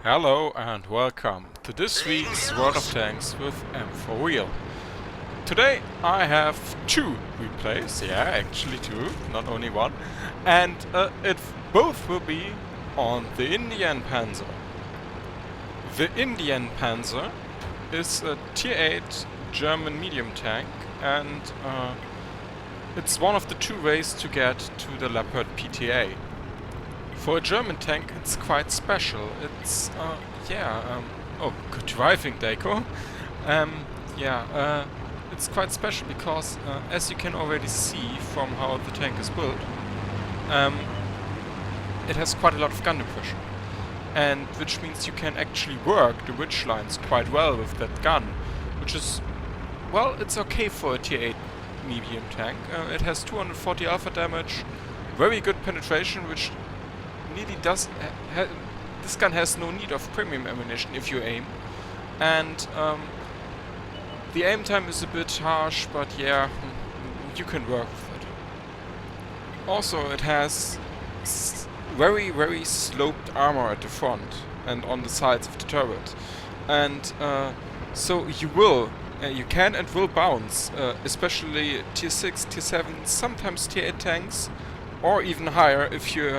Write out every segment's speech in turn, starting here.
Hello and welcome to this week's World of Tanks with M4 Wheel. Today I have two replays, yeah, actually two, not only one, and it both will be on the Indien-Panzer. The Indien-Panzer is a Tier 8 German medium tank, and it's one of the two ways to get to the Leopard PTA. For a German tank, it's quite special. It's, oh, good driving, Deiko. It's quite special because, as you can already see from how the tank is built, it has quite a lot of gun depression. And which means you can actually work the ridge lines quite well with that gun, which is, well, it's okay for a Tier 8 medium tank. It has 240 alpha damage, very good penetration, which really does this gun has no need of premium ammunition if you aim, and the aim time is a bit harsh, but yeah, you can work with it. Also, it has very sloped armor at the front and on the sides of the turret, and so you can and will bounce, especially Tier 6, Tier 7, sometimes Tier 8 tanks, or even higher if you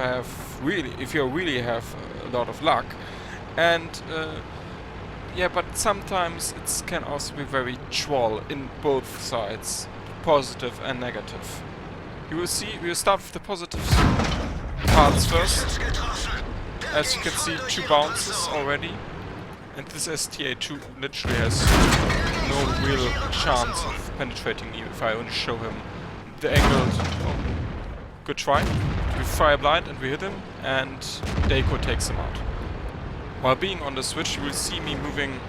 really have a lot of luck. And but sometimes it can also be very troll in both sides, positive and negative. You will see, we'll start with the positive parts first. As you can see, 2 bounces already, and this STA2 literally has no real chance of penetrating me if I only show him the angled. Good try. We fire blind and we hit him, and Deiko takes him out. While being on the switch, you will see me moving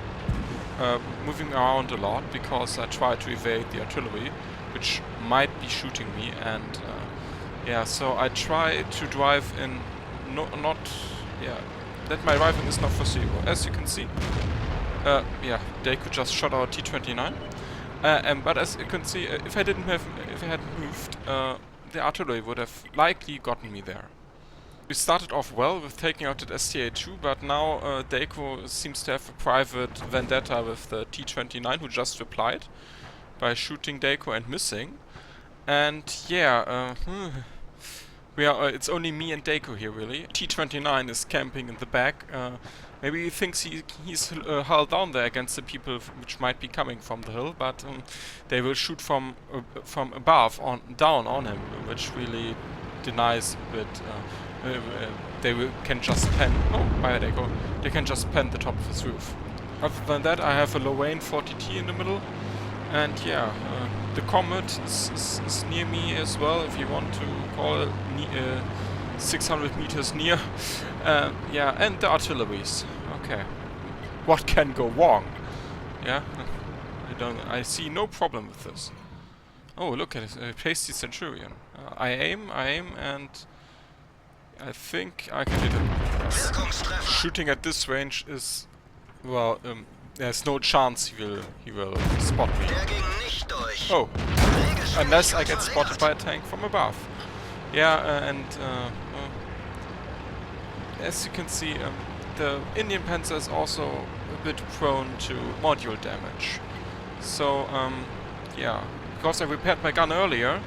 around a lot because I try to evade the artillery, which might be shooting me, and so I try to drive in that my driving is not foreseeable. As you can see, Deiko just shot our T-29, but as you can see, if I hadn't moved, the artillery would have likely gotten me there. We started off well with taking out that STA2, but now Deiko seems to have a private vendetta with the T-29, who just replied by shooting Deiko and missing. And it's only me and Deiko here, really. T-29 is camping in the back. Maybe he thinks he's hull down there against the people which might be coming from the hill, but they will shoot from above down on him, which really denies a bit. Can just pen. Oh, by Deiko. They can just pen the top of his roof. Other than that, I have a Lorraine 40T in the middle, and the Comet is near me as well, if you want to call it 600 meters near. And the artilleries. Okay. What can go wrong? Yeah? I see no problem with this. Oh, look at it. Pasty Centurion. I aim, and I think I can hit him. Shooting at this range is, well, there's no chance he will spot me. Oh, unless I get spotted by a tank from above. As you can see, the Indien-Panzer is also a bit prone to module damage. So, because I repaired my gun earlier,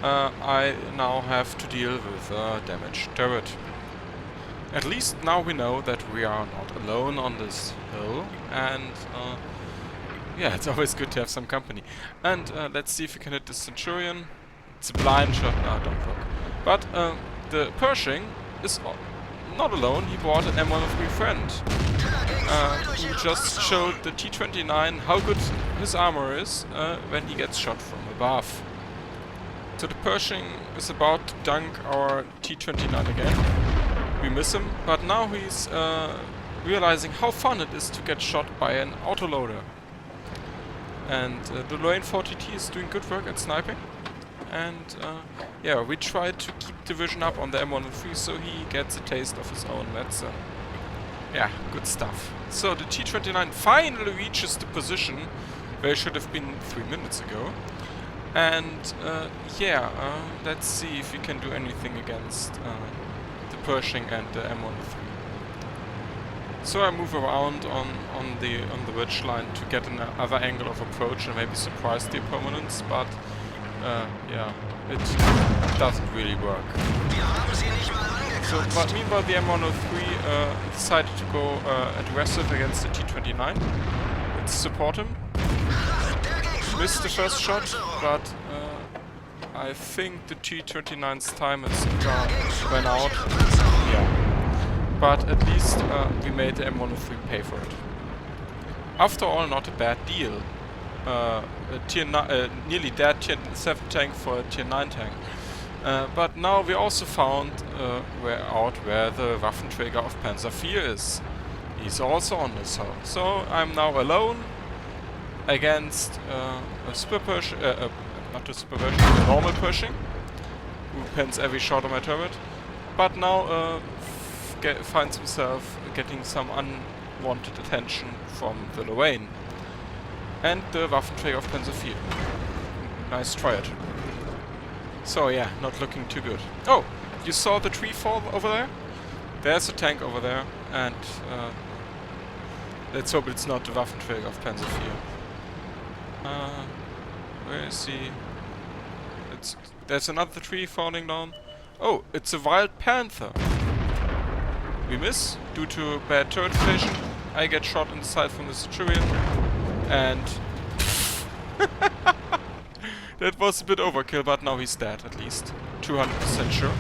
I now have to deal with a damaged turret. At least now we know that we are not alone on this hill, and it's always good to have some company. And let's see if we can hit the Centurion. It's a blind shot. No, don't look. But the Pershing is not alone. He brought an M103 friend who just showed the T-29 how good his armor is when he gets shot from above. So the Pershing is about to dunk our T-29 again. We miss him, but now he's realizing how fun it is to get shot by an autoloader. And the Lorraine 40T is doing good work at sniping. And we try to keep the vision up on the M103 so he gets a taste of his own medicine. Good stuff. So the T-29 finally reaches the position where it should have been 3 minutes ago. And let's see if we can do anything against the Pershing and the M103. So I move around on the ridge line to get another angle of approach and maybe surprise the opponents, but yeah, it doesn't really work. So, but meanwhile the M103 decided to go aggressive against the T-29. Let's support him. Missed the first shot, but I think the T-29's time has run out. Yeah. But at least we made the M103 pay for it. After all, not a bad deal. Nearly dead Tier 7 tank for a Tier 9 tank. But now we also found where the Waffenträger of Panzer IV is. He's also on this hull. So I'm now alone against a super push, not a super Pershing, a normal Pershing, who pins every shot on my turret. But now finds himself getting some unwanted attention from the Lorraine and the Waffenträger of Panzer IV. Nice triad. So yeah, not looking too good. Oh, you saw the tree fall over there? There's a tank over there, and let's hope it's not the Waffenträger of Panzer IV. Where is he? There's another tree falling down. Oh, it's a wild panther. We miss due to bad turret inflation. I get shot in the side from the Centurion, and that was a bit overkill, but now he's dead at least. 200% sure.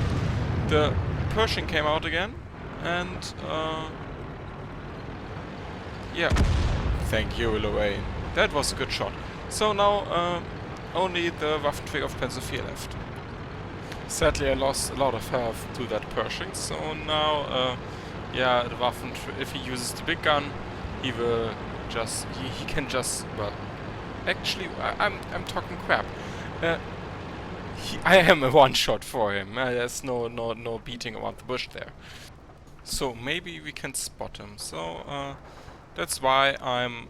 The Pershing came out again, and yeah. Thank you, Lorraine. That was a good shot. So now only the Waffenträger of Panzer IV left. Sadly, I lost a lot of health to that Pershing, so now yeah, the Waffenträger, if he uses the big gun, he will just, he can just, well, actually, I'm talking crap. I am a one-shot for him. There's no beating around the bush there. So maybe we can spot him. So that's why I'm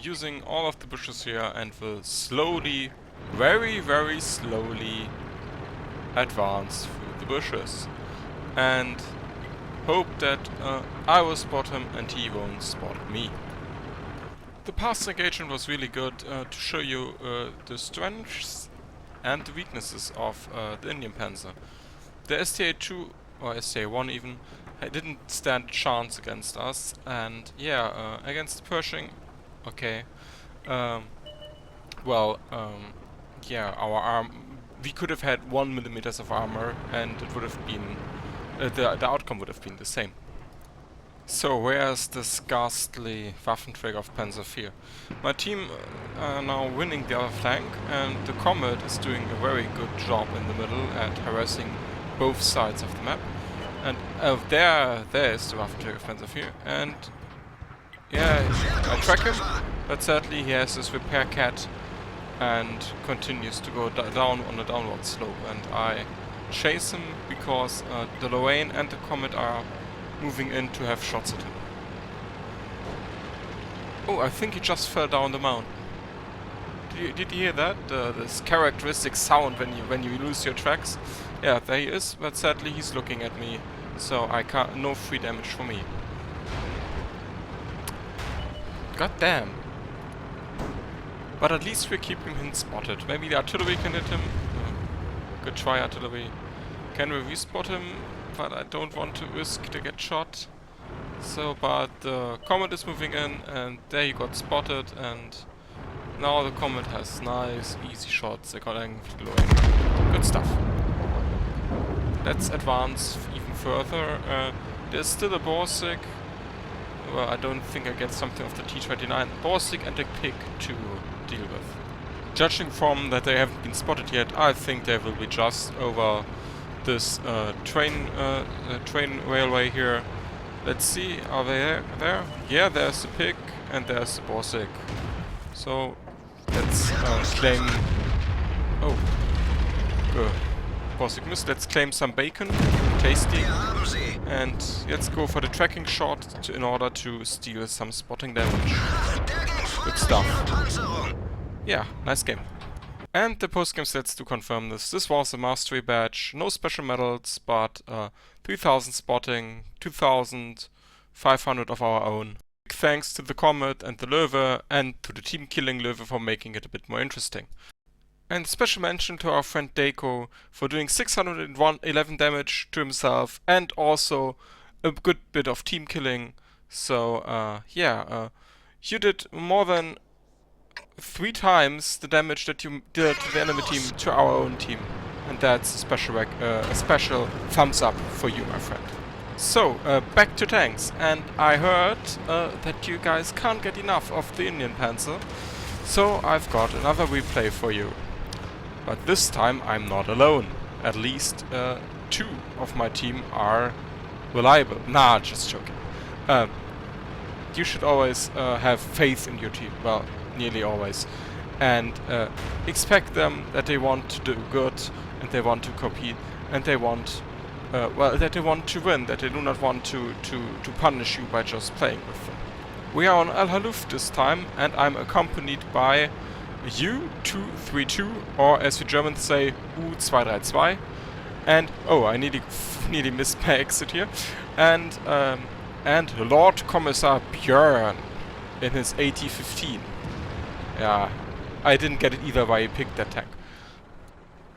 using all of the bushes here and will slowly, very, very slowly advance through the bushes. And hope that I will spot him and he won't spot me. The past engagement was really good to show you the strengths and the weaknesses of the Indien-Panzer. The STA-2, or STA-1 even, didn't stand a chance against us, and yeah, against the Pershing, okay. Well, yeah, our we could have had 1 millimeters of armor, and it would have been the outcome would have been the same. So where's this ghastly Waffenträger of Panzer IV? My team are now winning the other flank, and the Comet is doing a very good job in the middle at harassing both sides of the map. And there is the Waffenträger of Panzer IV, and yeah, I track him, but sadly he has this repair cat and continues to go down on a downward slope, and I chase him because the Lorraine and the Comet are moving in to have shots at him. Oh, I think he just fell down the mountain. Did you hear that? This characteristic sound when you lose your tracks? Yeah, there he is, but sadly he's looking at me, so I can't. No free damage for me. God damn. But at least we're keeping him spotted. Maybe the artillery can hit him. Good try, artillery. Can we respot him? But I don't want to risk to get shot. So, but the Comet is moving in, and there he got spotted, and now the Comet has nice, easy shots. They're going glowing. Good stuff. Let's advance even further. There's still a Borsig. Well, I don't think I get something of the T-29. Borsig and a Pig to deal with. Judging from that they haven't been spotted yet, I think they will be just over this train railway here. Let's see, are they there? Yeah, there's the Pig and there's the Borsig. So let's claim. Oh, good. Borsig missed. Let's claim some bacon, tasty, and let's go for the tracking shot in order to steal some spotting damage. Good stuff. Yeah, nice game. And the post-game stats to confirm this. This was a mastery badge, no special medals, but 3000 spotting, 2000 500 of our own. Big thanks to the Comet and the Löwe and to the team killing Löwe for making it a bit more interesting. And special mention to our friend Deiko for doing 611 damage to himself and also a good bit of team killing. So you did more than 3 times the damage that you did to the enemy team to our own team. And that's a special thumbs up for you, my friend. So, back to tanks. And I heard that you guys can't get enough of the Indien-Panzer. So I've got another replay for you. But this time I'm not alone. At least 2 of my team are reliable. Nah, just joking. You should always have faith in your team. Well, nearly always. And expect them that they want to do good, and they want to compete, and they want that they want to win, that they do not want to punish you by just playing with them. We are on Al Haluf this time, and I'm accompanied by U232, or as the Germans say, U232. And oh, I nearly missed my exit here. And Lord Kommissar Björn in his AT-15. Yeah, I didn't get it either why he picked that tank.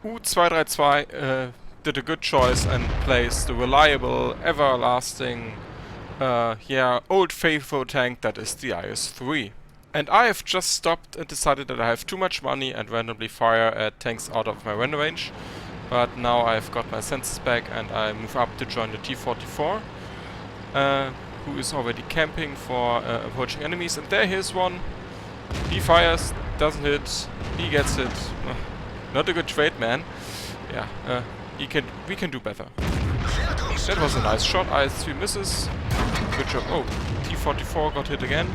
U232 did a good choice and placed the reliable, everlasting, old faithful tank that is the IS-3. And I have just stopped and decided that I have too much money and randomly fire at tanks out of my render range. But now I've got my senses back and I move up to join the T-44, who is already camping for approaching enemies. And there here's one. He fires, doesn't hit, he gets it. Not a good trade, man. Yeah, we can do better. That was a nice shot. IS-3 misses. Good job. Oh, T-44 got hit again.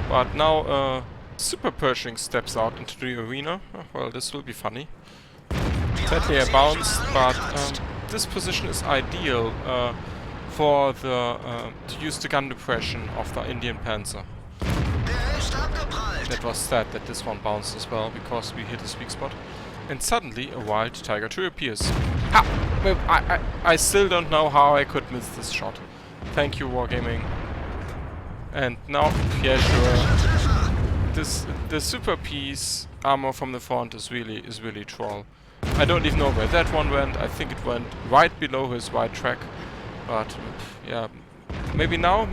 But now Super Pershing steps out into the arena. Oh, well, this will be funny. Sadly I bounced, but this position is ideal for to use the gun depression of the Indien-Panzer. That was sad that this one bounced as well, because we hit a weak spot. And suddenly a wild Tiger II appears. Ha! I still don't know how I could miss this shot. Thank you, Wargaming. And now, yeah, sure. The super piece armor from the front is really troll. I don't even know where that one went. I think it went right below his white track. But yeah, maybe now.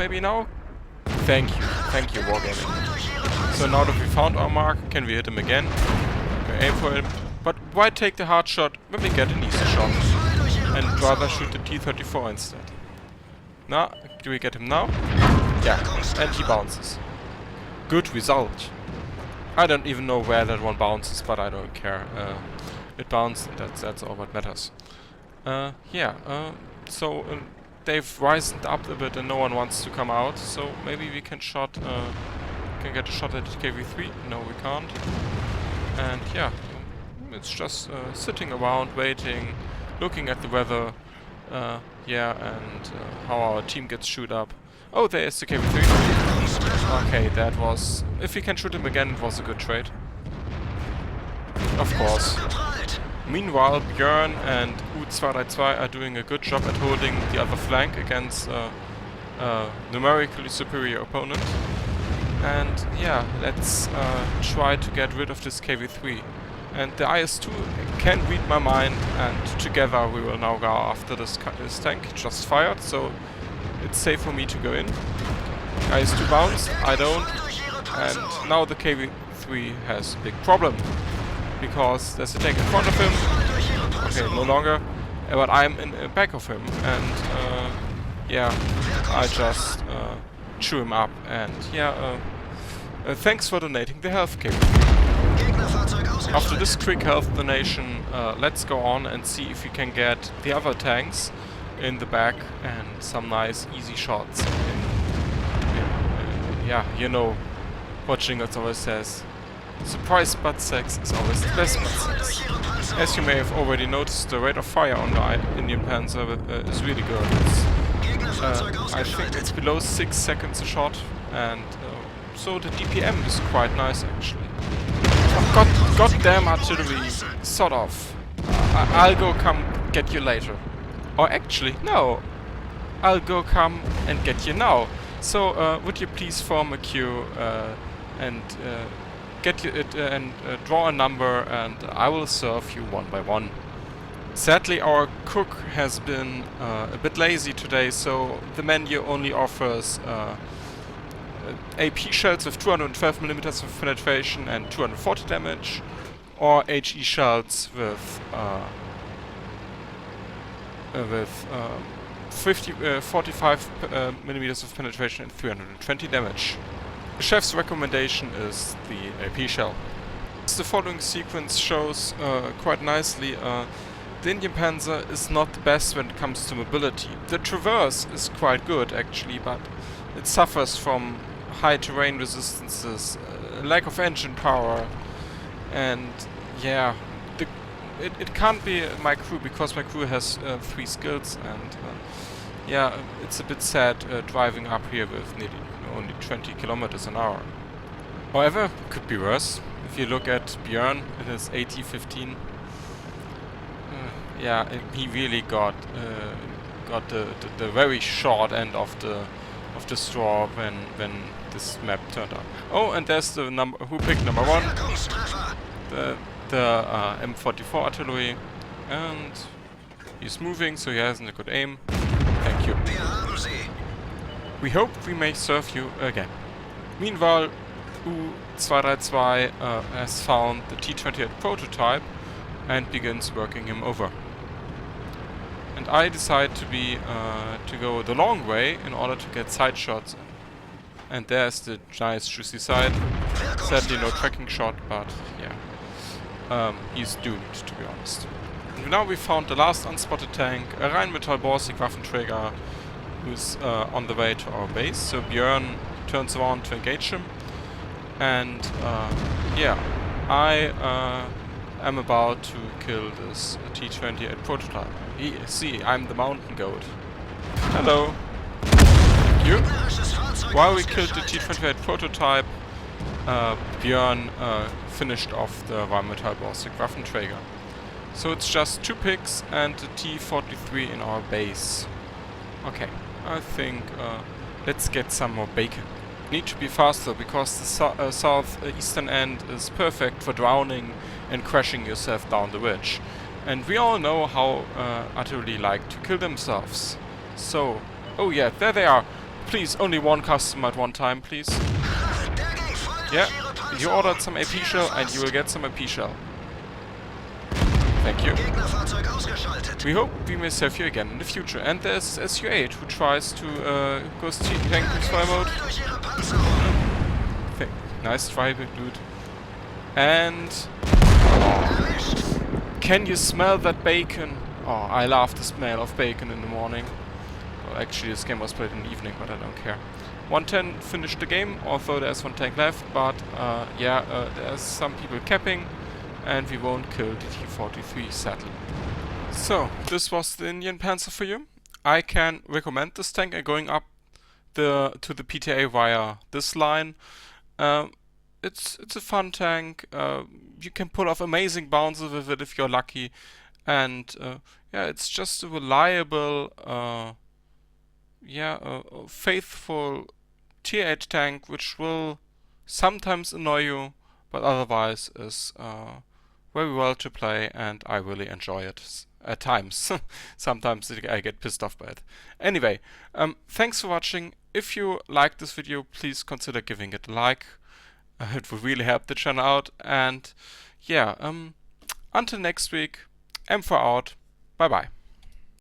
Thank you, Wargaming. So now that we found our mark, can we hit him again? We aim for him. But why take the hard shot when we get an easy shot? And rather shoot the T-34 instead. Now, do we get him now? Yeah, and he bounces. Good result. I don't even know where that one bounces, but I don't care. It bounced, that's all that matters. So they've risen up a bit and no one wants to come out, so maybe we can get a shot at the KV-3. No, we can't. And yeah, it's just sitting around, waiting, looking at the weather, and how our team gets shoot up. Oh, there's the KV-3. Okay, that was... If we can shoot him again, it was a good trade. Of course. Meanwhile, Björn and U232 are doing a good job at holding the other flank against a numerically superior opponent. And yeah, let's try to get rid of this KV-3. And the IS-2 can read my mind, and together we will now go after this tank. Just fired, so it's safe for me to go in. IS-2 bounced, I don't. And now the KV-3 has a big problem, because there's a tank in front of him. Okay, no longer. But I'm in the back of him, and I just chew him up. And thanks for donating the health kit. After this quick health donation, let's go on and see if we can get the other tanks in the back and some nice easy shots. You know what Jingles always says. Surprise butt sex is always the best butt sex. As you may have already noticed, the rate of fire on the Indien-Panzer is really good. I think it's below 6 seconds a shot, and so the DPM is quite nice actually. Oh, goddamn artillery, sort of. I'll go come get you later. Or actually, no. I'll go come and get you now. So would you please form a queue and get you and draw a number, and I will serve you one by one. Sadly, our cook has been a bit lazy today, so the menu only offers AP shells with 212mm of penetration and 240 damage, or HE shells with 45mm of penetration and 320 damage. The chef's recommendation is the AP shell. The following sequence shows quite nicely the Indien-Panzer is not the best when it comes to mobility. The traverse is quite good actually, but it suffers from high terrain resistances, lack of engine power, and yeah, it can't be my crew because my crew has 3 skills, and yeah, it's a bit sad driving up here with nearly only 20 kilometers an hour. However, could be worse. If you look at Björn, it is AT-15. Yeah, he really got the very short end of the straw when this map turned out. Oh, and there's the number who picked number 1, the M44 artillery, and he's moving, so he hasn't a good aim. Thank you. We hope we may serve you again. Meanwhile, U-232 has found the T-28 prototype and begins working him over. And I decide to go the long way in order to get side shots. And there's the nice juicy side. Sadly no tracking shot, but yeah, he's doomed, to be honest. And now we found the last unspotted tank, a Rheinmetall Borsig Waffenträger, who's on the way to our base. So Björn turns around to engage him, and yeah, I am about to kill this T-28 prototype. See, I'm the mountain goat. Hello. Thank you. While we killed the T-28 prototype, Björn finished off the Rheinmetall Borsig Waffenträger. So it's just 2 picks and the T-43 in our base. Okay, I think let's get some more bacon. Need to be faster because the southeastern end is perfect for drowning and crashing yourself down the ridge. And we all know how artillery like to kill themselves. So, oh yeah, there they are. Please, only one customer at one time, please. Yeah, you ordered some AP shell and you will get some AP shell. Thank you. We hope we may serve you again in the future. And there's SU-8 who tries to go tank fire mode. Nice try, dude. And can you smell that bacon? Oh, I love the smell of bacon in the morning. Well, actually this game was played in the evening, but I don't care. 110 finished the game, although there's 1 tank left, but yeah, there's some people capping, and we won't kill the T-43 sadly. So, this was the Indien-Panzer for you. I can recommend this tank and going up to the PTA via this line. It's a fun tank. You can pull off amazing bounces with it if you're lucky, and yeah, it's just a reliable, faithful tier 8 tank which will sometimes annoy you, but otherwise is very well to play, and I really enjoy it at times. Sometimes I get pissed off by it. Anyway, thanks for watching. If you liked this video, please consider giving it a like. It would really help the channel out. And yeah, until next week, M4 out. Bye bye.